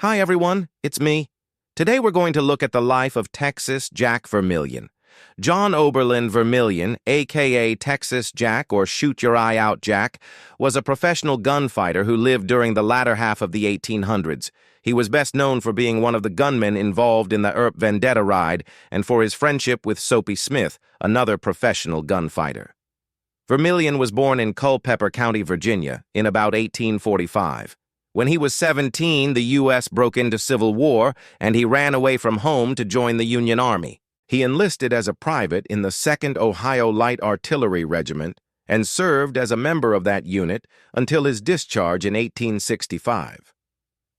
Hi everyone, it's me. Today we're going to look at the life of Texas Jack Vermillion. John Oberland Vermillion, aka Texas Jack or Shoot Your Eye Out Jack, was a professional gunfighter who lived during the latter half of the 1800s. He was best known for being one of the gunmen involved in the Earp Vendetta Ride and for his friendship with Soapy Smith, another professional gunfighter. Vermillion was born in Culpeper County, Virginia, in about 1845. When he was 17, the U.S. broke into civil war, and he ran away from home to join the Union Army. He enlisted as a private in the 2nd Ohio Light Artillery Regiment and served as a member of that unit until his discharge in 1865.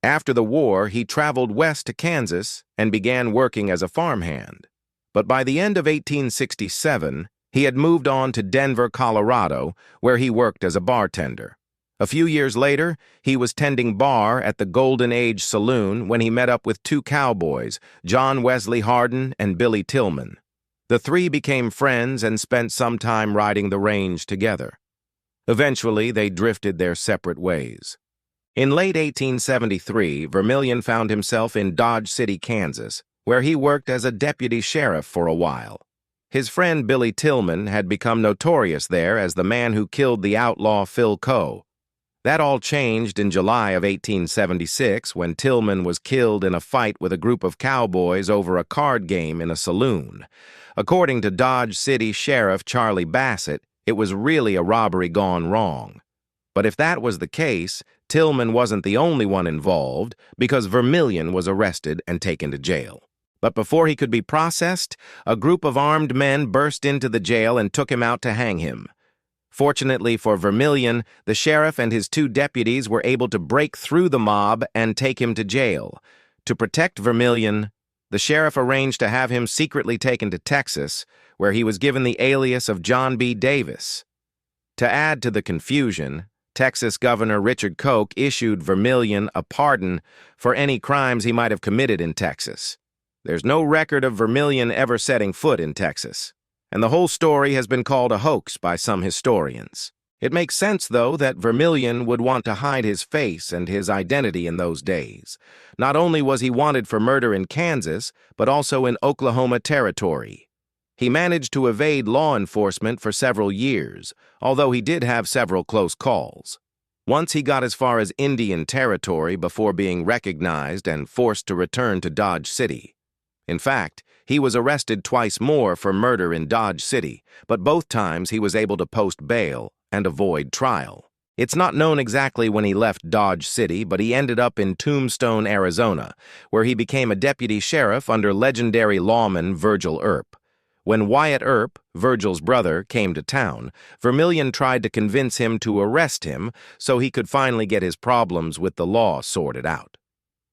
After the war, he traveled west to Kansas and began working as a farmhand. But by the end of 1867, he had moved on to Denver, Colorado, where he worked as a bartender. A few years later, he was tending bar at the Golden Age Saloon when he met up with two cowboys, John Wesley Hardin and Billy Tillman. The three became friends and spent some time riding the range together. Eventually, they drifted their separate ways. In late 1873, Vermillion found himself in Dodge City, Kansas, where he worked as a deputy sheriff for a while. His friend Billy Tillman had become notorious there as the man who killed the outlaw Phil Coe. That all changed in July of 1876 when Tillman was killed in a fight with a group of cowboys over a card game in a saloon. According to Dodge City Sheriff Charlie Bassett, it was really a robbery gone wrong. But if that was the case, Tillman wasn't the only one involved because Vermillion was arrested and taken to jail. But before he could be processed, a group of armed men burst into the jail and took him out to hang him. Fortunately for Vermillion, the sheriff and his two deputies were able to break through the mob and take him to jail. To protect Vermillion, the sheriff arranged to have him secretly taken to Texas, where he was given the alias of John B. Davis. To add to the confusion, Texas Governor Richard Koch issued Vermillion a pardon for any crimes he might have committed in Texas. There's no record of Vermillion ever setting foot in Texas, and the whole story has been called a hoax by some historians. It makes sense, though, that Vermillion would want to hide his face and his identity in those days. Not only was he wanted for murder in Kansas, but also in Oklahoma Territory. He managed to evade law enforcement for several years, although he did have several close calls. Once he got as far as Indian Territory before being recognized and forced to return to Dodge City. In fact, he was arrested twice more for murder in Dodge City, but both times he was able to post bail and avoid trial. It's not known exactly when he left Dodge City, but he ended up in Tombstone, Arizona, where he became a deputy sheriff under legendary lawman Virgil Earp. When Wyatt Earp, Virgil's brother, came to town, Vermillion tried to convince him to arrest him so he could finally get his problems with the law sorted out.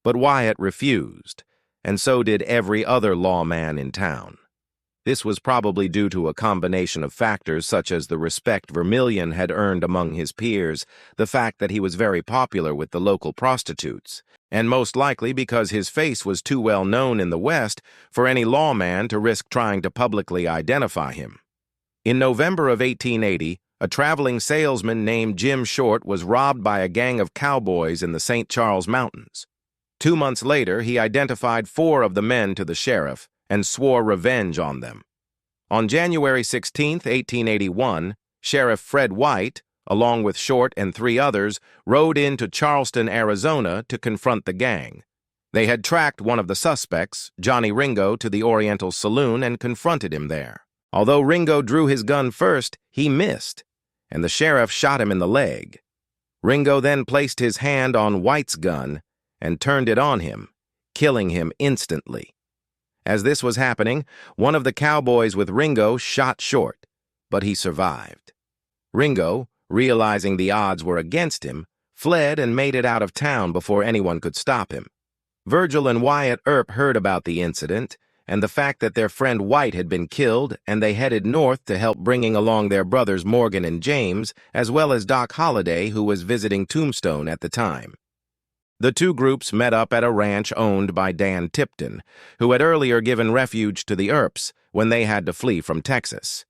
But Wyatt refused, and so did every other lawman in town. This was probably due to a combination of factors such as the respect Vermillion had earned among his peers, the fact that he was very popular with the local prostitutes, and most likely because his face was too well known in the West for any lawman to risk trying to publicly identify him. In November of 1880, a traveling salesman named Jim Short was robbed by a gang of cowboys in the St. Charles Mountains. 2 months later, he identified 4 of the men to the sheriff and swore revenge on them. On January 16, 1881, Sheriff Fred White, along with Short and 3 others, rode into Charleston, Arizona to confront the gang. They had tracked one of the suspects, Johnny Ringo, to the Oriental Saloon and confronted him there. Although Ringo drew his gun first, he missed, and the sheriff shot him in the leg. Ringo then placed his hand on White's gun and turned it on him, killing him instantly. As this was happening, one of the cowboys with Ringo shot Short, but he survived. Ringo, realizing the odds were against him, fled and made it out of town before anyone could stop him. Virgil and Wyatt Earp heard about the incident and the fact that their friend White had been killed, and they headed north to help bringing along their brothers Morgan and James, as well as Doc Holliday, who was visiting Tombstone at the time. The two groups met up at a ranch owned by Dan Tipton, who had earlier given refuge to the Earps when they had to flee from Texas.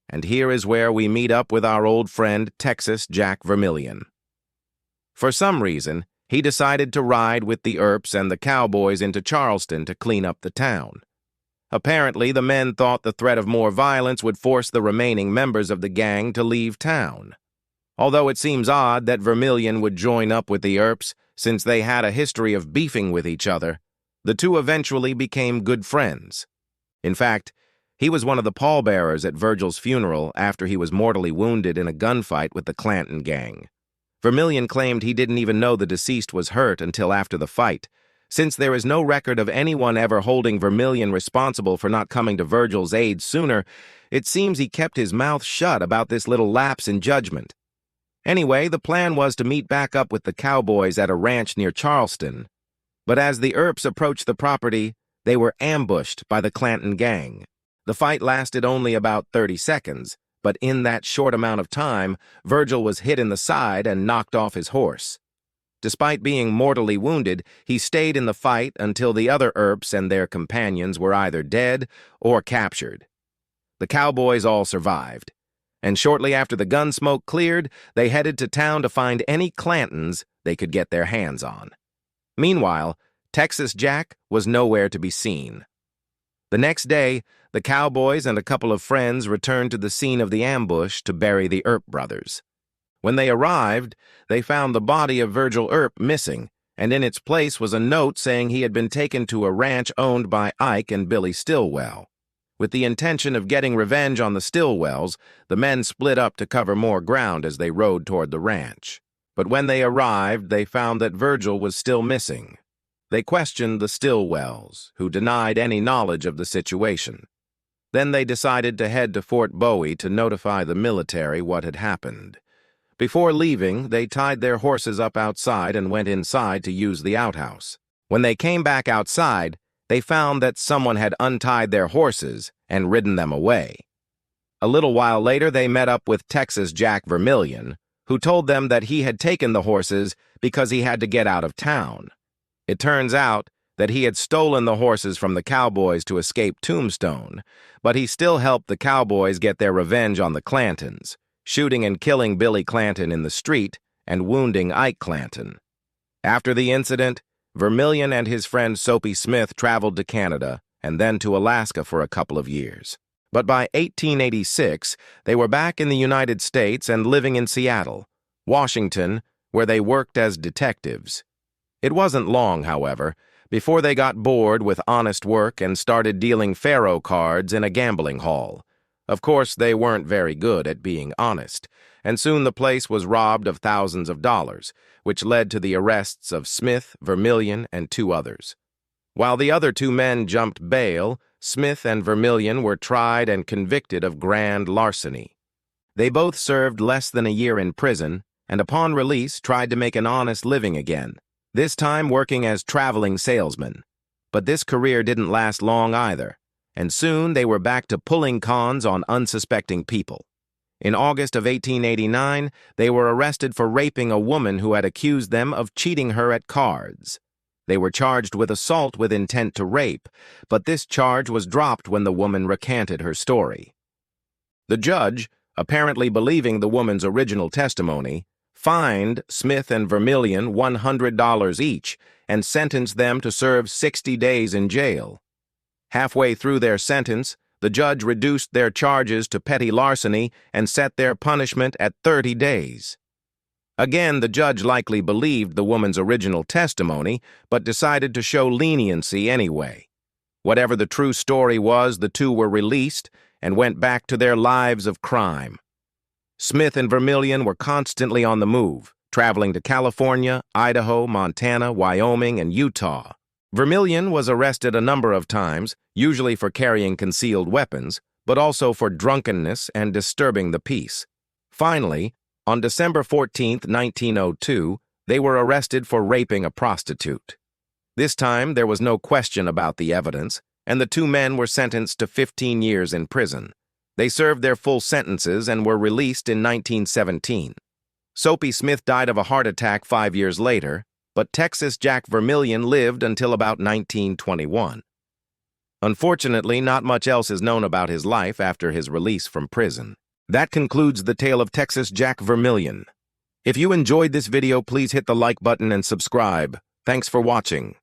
And here is where we meet up with our old friend Texas Jack Vermillion. For some reason, he decided to ride with the Earps and the cowboys into Charleston to clean up the town. Apparently, the men thought the threat of more violence would force the remaining members of the gang to leave town. Although it seems odd that Vermillion would join up with the Earps, since they had a history of beefing with each other, the two eventually became good friends. In fact, he was one of the pallbearers at Virgil's funeral after he was mortally wounded in a gunfight with the Clanton gang. Vermillion claimed he didn't even know the deceased was hurt until after the fight. Since there is no record of anyone ever holding Vermillion responsible for not coming to Virgil's aid sooner, it seems he kept his mouth shut about this little lapse in judgment. Anyway, the plan was to meet back up with the cowboys at a ranch near Charleston. But as the Earps approached the property, they were ambushed by the Clanton gang. The fight lasted only about 30 seconds, but in that short amount of time, Virgil was hit in the side and knocked off his horse. Despite being mortally wounded, he stayed in the fight until the other Earps and their companions were either dead or captured. The cowboys all survived, and shortly after the gun smoke cleared, they headed to town to find any Clantons they could get their hands on. Meanwhile, Texas Jack was nowhere to be seen. The next day, the cowboys and a couple of friends returned to the scene of the ambush to bury the Earp brothers. When they arrived, they found the body of Virgil Earp missing, and in its place was a note saying he had been taken to a ranch owned by Ike and Billy Stillwell. With the intention of getting revenge on the Stillwells, the men split up to cover more ground as they rode toward the ranch. But when they arrived, they found that Virgil was still missing. They questioned the Stillwells, who denied any knowledge of the situation. Then they decided to head to Fort Bowie to notify the military what had happened. Before leaving, they tied their horses up outside and went inside to use the outhouse. When they came back outside, they found that someone had untied their horses and ridden them away. A little while later, they met up with Texas Jack Vermillion, who told them that he had taken the horses because he had to get out of town. It turns out that he had stolen the horses from the cowboys to escape Tombstone, but he still helped the cowboys get their revenge on the Clantons, shooting and killing Billy Clanton in the street and wounding Ike Clanton. After the incident, Vermillion and his friend Soapy Smith traveled to Canada and then to Alaska for a couple of years. But by 1886, they were back in the United States and living in Seattle, Washington, where they worked as detectives. It wasn't long, however, before they got bored with honest work and started dealing faro cards in a gambling hall. Of course, they weren't very good at being honest, and soon the place was robbed of thousands of dollars, which led to the arrests of Smith, Vermillion, and 2 others. While the other 2 men jumped bail, Smith and Vermillion were tried and convicted of grand larceny. They both served less than a year in prison, and upon release tried to make an honest living again, this time working as traveling salesmen. But this career didn't last long either, and soon they were back to pulling cons on unsuspecting people. In August of 1889, they were arrested for raping a woman who had accused them of cheating her at cards. They were charged with assault with intent to rape, but this charge was dropped when the woman recanted her story. The judge, apparently believing the woman's original testimony, fined Smith and Vermillion $100 each and sentenced them to serve 60 days in jail. Halfway through their sentence, the judge reduced their charges to petty larceny and set their punishment at 30 days. Again, the judge likely believed the woman's original testimony, but decided to show leniency anyway. Whatever the true story was, the 2 were released and went back to their lives of crime. Smith and Vermillion were constantly on the move, traveling to California, Idaho, Montana, Wyoming, and Utah. Vermillion was arrested a number of times, usually for carrying concealed weapons, but also for drunkenness and disturbing the peace. Finally, on December 14, 1902, they were arrested for raping a prostitute. This time, there was no question about the evidence, and the 2 men were sentenced to 15 years in prison. They served their full sentences and were released in 1917. Soapy Smith died of a heart attack 5 years later, but Texas Jack Vermillion lived until about 1921. Unfortunately, not much else is known about his life after his release from prison. That concludes the tale of Texas Jack Vermillion. If you enjoyed this video, please hit the like button and subscribe. Thanks for watching.